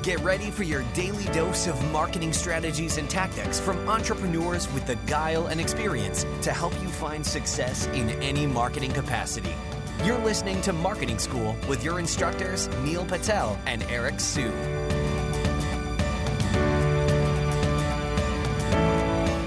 Get ready for your daily dose of marketing strategies and tactics from entrepreneurs with the guile and experience to help you find success in any marketing capacity. You're listening to Marketing School with your instructors, Neil Patel and Eric Su.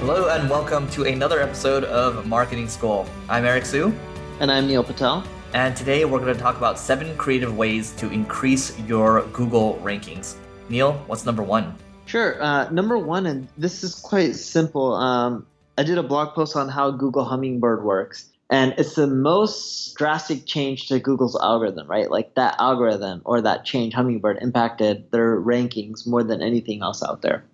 Hello and welcome to another episode of Marketing School. I'm Eric Su. And I'm Neil Patel. And today we're going to talk about 7 creative ways to increase your Google rankings. Neil, what's number 1? Sure. Number 1, and this is quite simple. I did a blog post on how Google Hummingbird works. And it's the most drastic change to Google's algorithm, right? Like that algorithm or that change, Hummingbird, impacted their rankings more than anything else out there.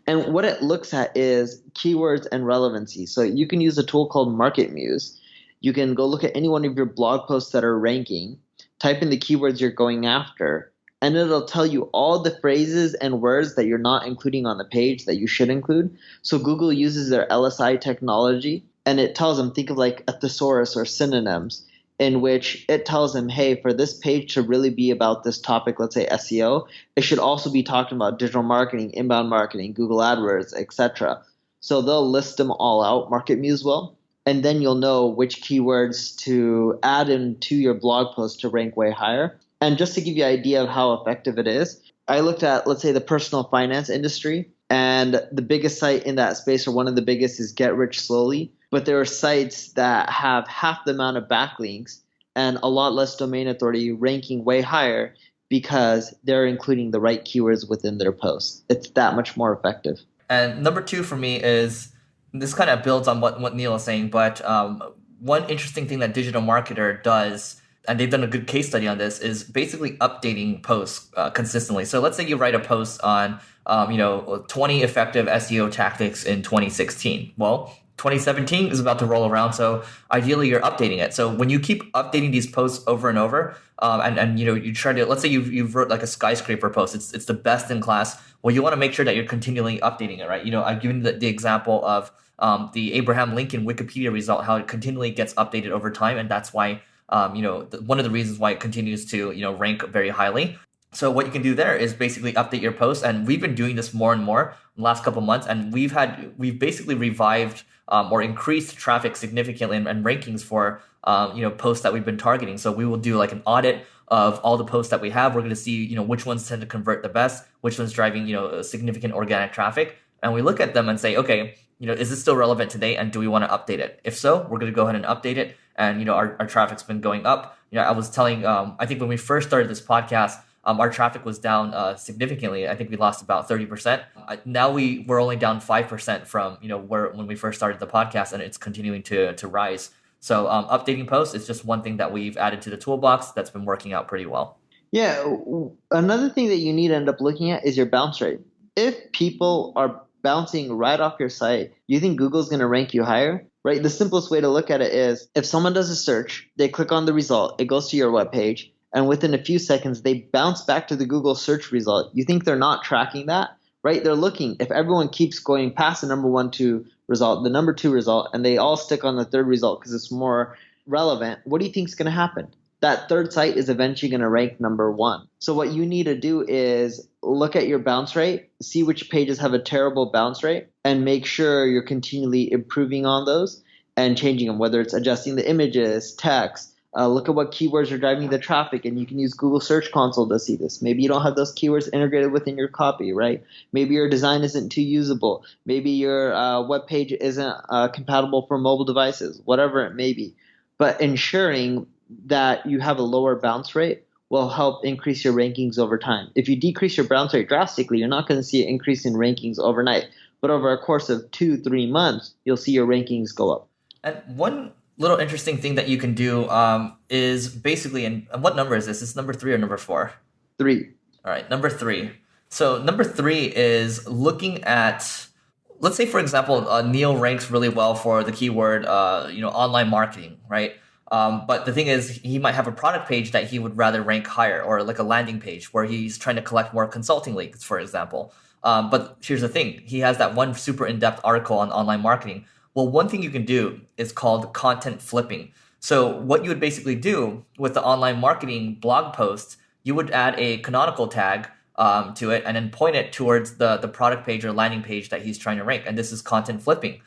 And what it looks at is keywords and relevancy. So you can use a tool called Market Muse. You can go look at any one of your blog posts that are ranking, type in the keywords you're going after, and it'll tell you all the phrases and words that you're not including on the page that you should include. So Google uses their LSI technology, and it tells them, think of like a thesaurus or synonyms, in which it tells them, hey, for this page to really be about this topic, let's say SEO, it should also be talking about digital marketing, inbound marketing, Google AdWords, etc. So they'll list them all out, Market Muse will. And then you'll know which keywords to add into your blog post to rank way higher. And just to give you an idea of how effective it is, I looked at, let's say, the personal finance industry, and the biggest site in that space, or one of the biggest, is Get Rich Slowly. But there are sites that have half the amount of backlinks and a lot less domain authority, ranking way higher because they're including the right keywords within their posts. It's that much more effective. And number 2 for me is, this kind of builds on what Neil is saying, but one interesting thing that Digital Marketer does, and they've done a good case study on this, is basically updating posts consistently. So let's say you write a post on 20 effective SEO tactics in 2016. Well, 2017 is about to roll around, so ideally you're updating it. So when you keep updating these posts over and over, and you try to, let's say you've wrote like a skyscraper post, it's the best in class. Well, you want to make sure that you're continually updating it, right? I've given the example of the Abraham Lincoln Wikipedia result, how it continually gets updated over time, and that's why one of the reasons why it continues to rank very highly. So what you can do there is basically update your posts, and we've been doing this more and more in the last couple of months, and we've basically revived or increased traffic significantly and rankings for posts that we've been targeting. So we will do like an audit of all the posts that we have. We're going to see which ones tend to convert the best, which ones driving significant organic traffic, and we look at them and say, okay, is this still relevant today, and do we want to update it? If so, we're going to go ahead and update it, and our traffic's been going up. I was telling, I think when we first started this podcast, our traffic was down significantly. I think we lost about 30%. Now we're only down 5% from when we first started the podcast, and it's continuing to rise. So updating posts is just one thing that we've added to the toolbox that's been working out pretty well. Yeah, another thing that you need to end up looking at is your bounce rate. If people are bouncing right off your site, do you think Google's going to rank you higher? Right? The simplest way to look at it is if someone does a search, they click on the result, it goes to your webpage, and within a few seconds, they bounce back to the Google search result. You think they're not tracking that, right? They're looking. If everyone keeps going past the number 1-2 result, the number 2 result, and they all stick on the third result because it's more relevant, what do you think is going to happen? That third site is eventually going to rank number 1. So what you need to do is look at your bounce rate, see which pages have a terrible bounce rate, and make sure you're continually improving on those and changing them, whether it's adjusting the images, text. Look at what keywords are driving the traffic, and you can use Google Search Console to see this. Maybe you don't have those keywords integrated within your copy, right? Maybe your design isn't too usable. Maybe your web page isn't compatible for mobile devices, whatever it may be. But ensuring that you have a lower bounce rate will help increase your rankings over time. If you decrease your bounce rate drastically, you're not going to see an increase in rankings overnight. But over a course of 2-3 months, you'll see your rankings go up. And one little interesting thing that you can do is basically, and what number is this? Is number 3 or number 4? 3. All right, number 3. So number 3 is looking at, let's say, for example, Neil ranks really well for the keyword, online marketing, right? But the thing is, he might have a product page that he would rather rank higher, or like a landing page where he's trying to collect more consulting leads, for example. But here's the thing. He has that one super in-depth article on online marketing. Well, one thing you can do is called content flipping. So what you would basically do with the online marketing blog post, you would add a canonical tag to it and then point it towards the product page or landing page that he's trying to rank. And this is content flipping.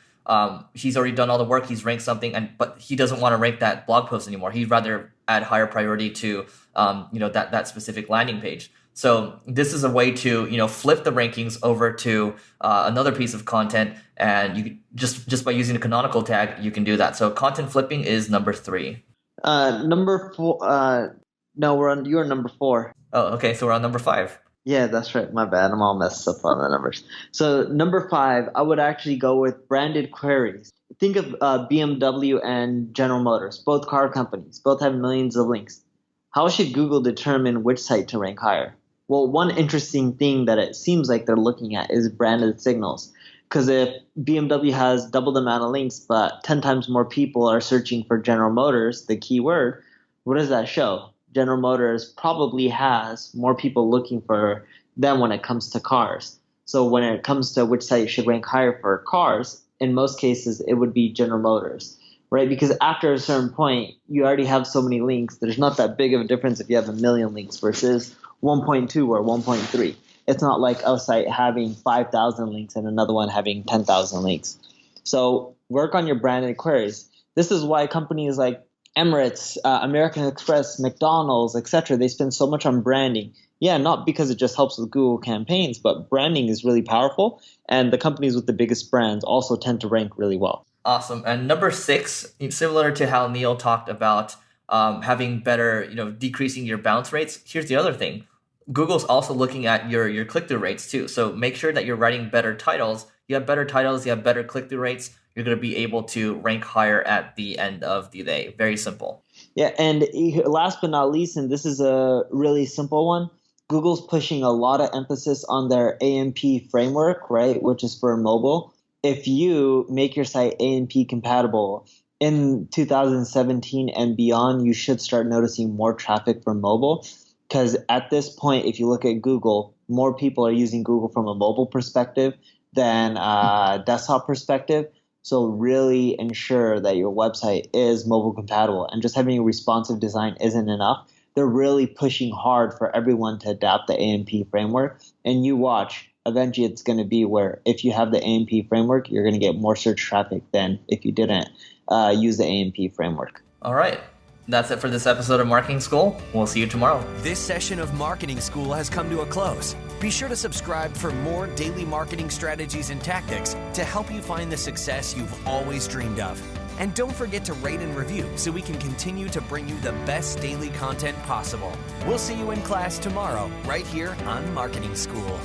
He's already done all the work. He's ranked something, but he doesn't want to rank that blog post anymore. He'd rather add higher priority to that specific landing page. So this is a way to flip the rankings over to another piece of content, and you just by using the canonical tag you can do that. So content flipping is number 3. Number 4. No, you're number 4. Oh, okay. So we're on number 5. Yeah, that's right. My bad. I'm all messed up on the numbers. So number 5, I would actually go with branded queries. Think of BMW and General Motors, both car companies, both have millions of links. How should Google determine which site to rank higher? Well, one interesting thing that it seems like they're looking at is branded signals. Because if BMW has double the amount of links, but 10 times more people are searching for General Motors, the keyword, what does that show? General Motors probably has more people looking for them when it comes to cars. So when it comes to which site should rank higher for cars, in most cases, it would be General Motors, right? Because after a certain point, you already have so many links. There's not that big of a difference if you have 1 million links versus 1.2 or 1.3. It's not like a site having 5,000 links and another one having 10,000 links. So work on your branded queries. This is why companies like Emirates, American Express, McDonald's, etc., they spend so much on branding. Yeah, not because it just helps with Google campaigns, but branding is really powerful, and the companies with the biggest brands also tend to rank really well. Awesome. And number 6, similar to how Neil talked about having better, decreasing your bounce rates. Here's the other thing. Google's also looking at your click-through rates too. So make sure that you're writing better titles. You have better titles, you have better click-through rates. You're going to be able to rank higher at the end of the day. Very simple. Yeah, and last but not least, and this is a really simple one, Google's pushing a lot of emphasis on their A&P framework, right, which is for mobile. If you make your site A&P compatible in 2017 and beyond, you should start noticing more traffic from mobile. Because at this point, if you look at Google, more people are using Google from a mobile perspective than a desktop perspective. So really ensure that your website is mobile compatible, and just having a responsive design isn't enough. They're really pushing hard for everyone to adapt the A&P framework, and you watch. Eventually, it's going to be where if you have the A&P framework, you're going to get more search traffic than if you didn't use the A&P framework. All right. That's it for this episode of Marketing School. We'll see you tomorrow. This session of Marketing School has come to a close. Be sure to subscribe for more daily marketing strategies and tactics to help you find the success you've always dreamed of. And don't forget to rate and review so we can continue to bring you the best daily content possible. We'll see you in class tomorrow, right here on Marketing School.